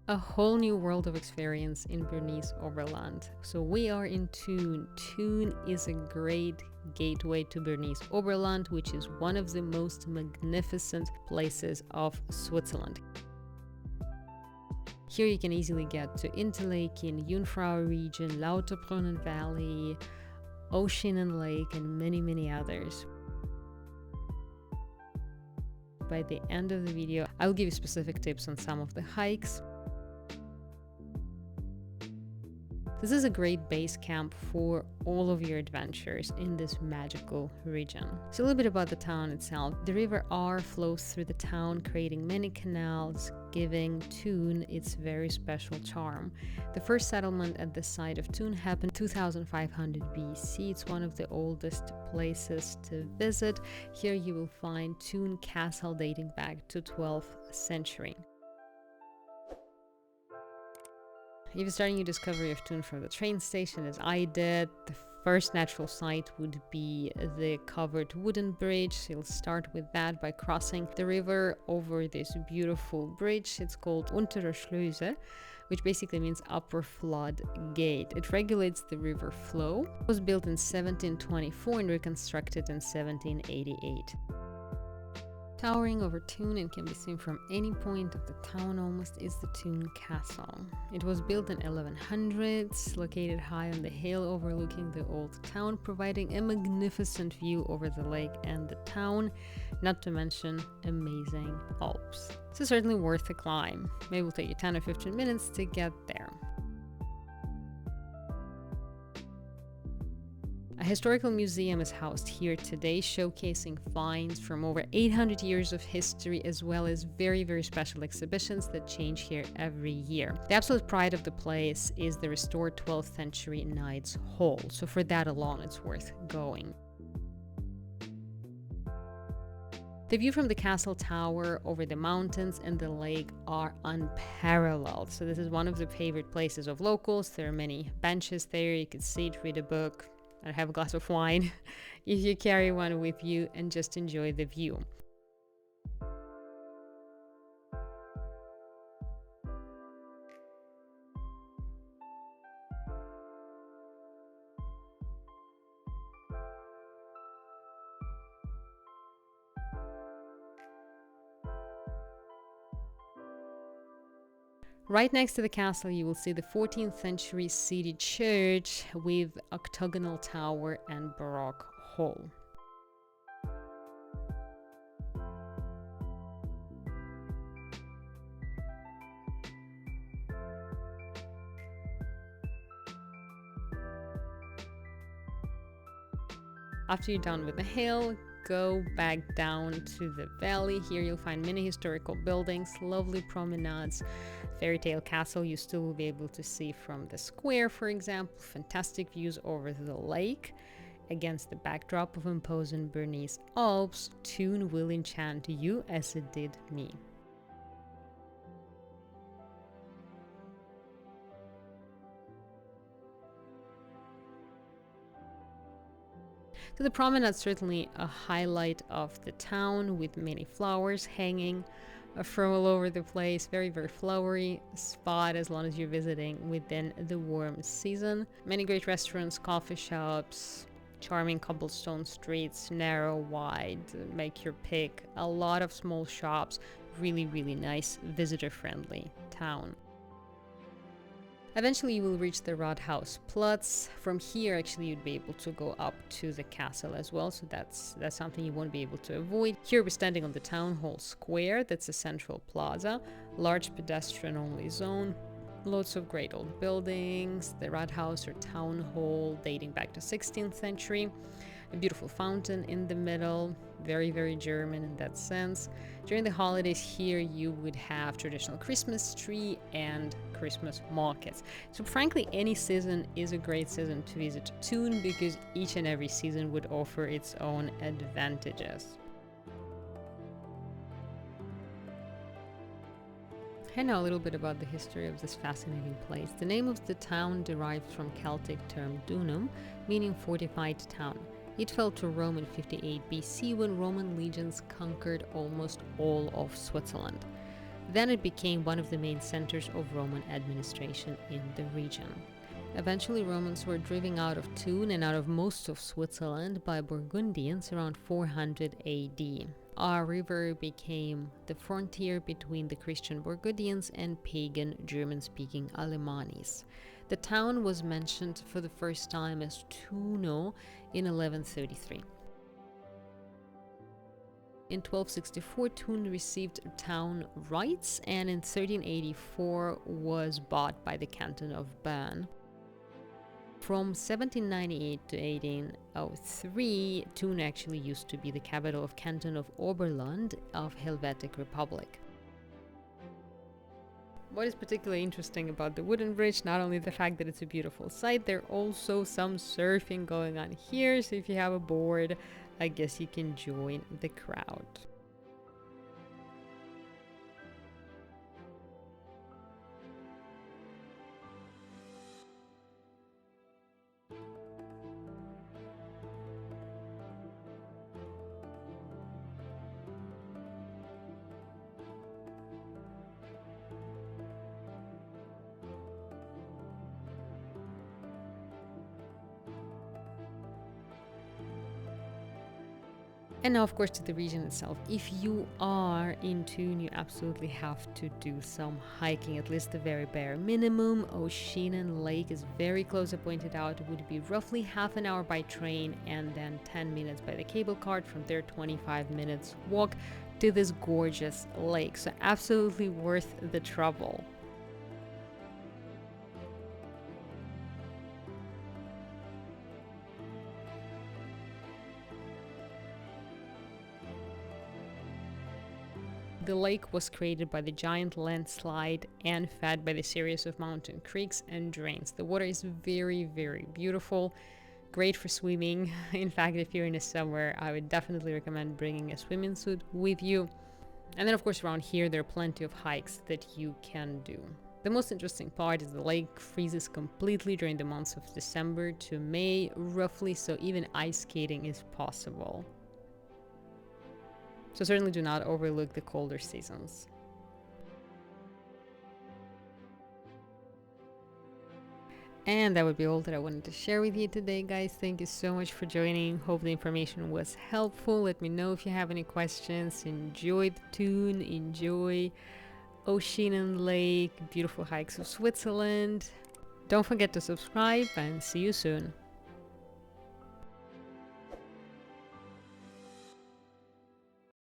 A whole new world of experience in Bernese Oberland. So we are in Thun. Thun is a great gateway to Bernese Oberland, which is one of the most magnificent places of Switzerland. Here you can easily get to Interlaken, Jungfrau region, Lauterbrunnen Valley, Oeschinen Lake, and many others. By the end of the video, I'll give you specific tips on some of the hikes. This is a great base camp for all of your adventures in this magical region. So a little bit about the town itself. The river Aar flows through the town, creating many canals, giving Thun its very special charm. The first settlement at the site of Thun happened 2500 BC. It's one of the oldest places to visit. Here you will find Thun Castle dating back to 12th century. If you're starting your discovery of Thun from the train station, as I did, the first natural sight would be the covered wooden bridge. So you'll start with that by crossing the river over this beautiful bridge. It's called Untere Schleuse, which basically means upper flood gate. It regulates the river flow. It was built in 1724 and reconstructed in 1788. Towering over Thun and can be seen from any point of the town almost is the Thun Castle. It was built in 1100s, located high on the hill overlooking the old town, providing a magnificent view over the lake and the town, not to mention amazing Alps. So certainly worth a climb. Maybe it'll take you 10 or 15 minutes to get there. A historical museum is housed here today, showcasing finds from over 800 years of history, as well as very special exhibitions that change here every year. The absolute pride of the place is the restored 12th century Knight's Hall, so for that alone it's worth going. The view from the castle tower over the mountains and the lake are unparalleled. So this is one of the favorite places of locals. There are many benches there, you can sit, read a book, and have a glass of wine if you carry one with you, and just enjoy the view. Right next to the castle you will see the 14th century city church with octagonal tower and Baroque hall. After you're done with the hill, go back down to the valley. Here you'll find many historical buildings, lovely promenades, fairy tale castle you still will be able to see from the square, for example, fantastic views over the lake. Against the backdrop of imposing Bernese Alps, Thun will enchant you as it did me. So the promenade is certainly a highlight of the town, with many flowers hanging from all over the place. Very flowery spot as long as you're visiting within the warm season. Many great restaurants, coffee shops, charming cobblestone streets, narrow, wide, make your pick. A lot of small shops, really nice, visitor-friendly town. Eventually you will reach the Rathausplatz. From here actually you'd be able to go up to the castle as well, so that's something you won't be able to avoid. Here we're standing on the town hall square. That's a central plaza, large pedestrian only zone, lots of great old buildings, the Rathaus or town hall dating back to 16th century, a beautiful fountain in the middle, very German in that sense. During the holidays here you would have traditional Christmas tree and Christmas markets. So frankly, any season is a great season to visit Thun, because each and every season would offer its own advantages. I know a little bit about the history of this fascinating place. The name of the town derives from Celtic term dunum, meaning fortified town. It fell to Rome in 58 BC when Roman legions conquered almost all of Switzerland. Then it became one of the main centers of Roman administration in the region. Eventually, Romans were driven out of Thun and out of most of Switzerland by Burgundians around 400 AD. Our river became the frontier between the Christian Burgundians and pagan German-speaking Alemanis. The town was mentioned for the first time as Thuno in 1133. In 1264, Thun received town rights, and in 1384 was bought by the canton of Bern. From 1798 to 1803, Thun actually used to be the capital of canton of Oberland of Helvetic Republic. What is particularly interesting about the wooden bridge, not only the fact that it's a beautiful sight, there's also some surfing going on here, so if you have a board, I guess you can join the crowd. And now, of course, to the region itself. If you are in Thun, you absolutely have to do some hiking, at least the very bare minimum. Oeschinen Lake is very close, I pointed out. It would be roughly half an hour by train and then 10 minutes by the cable car. From there, 25 minutes walk to this gorgeous lake. So absolutely worth the trouble. The lake was created by the giant landslide and fed by the series of mountain creeks and drains. The water is very, very beautiful, great for swimming. In fact, if you're in the summer, I would definitely recommend bringing a swimming suit with you. And then, of course, around here, there are plenty of hikes that you can do. The most interesting part is the lake freezes completely during the months of December to May, roughly, so even ice skating is possible. So certainly do not overlook the colder seasons. And that would be all that I wanted to share with you today, guys. Thank you so much for joining. Hope the information was helpful. Let me know if you have any questions. Enjoy the Thun, enjoy Oeschinen Lake, beautiful hikes of Switzerland. Don't forget to subscribe and see you soon.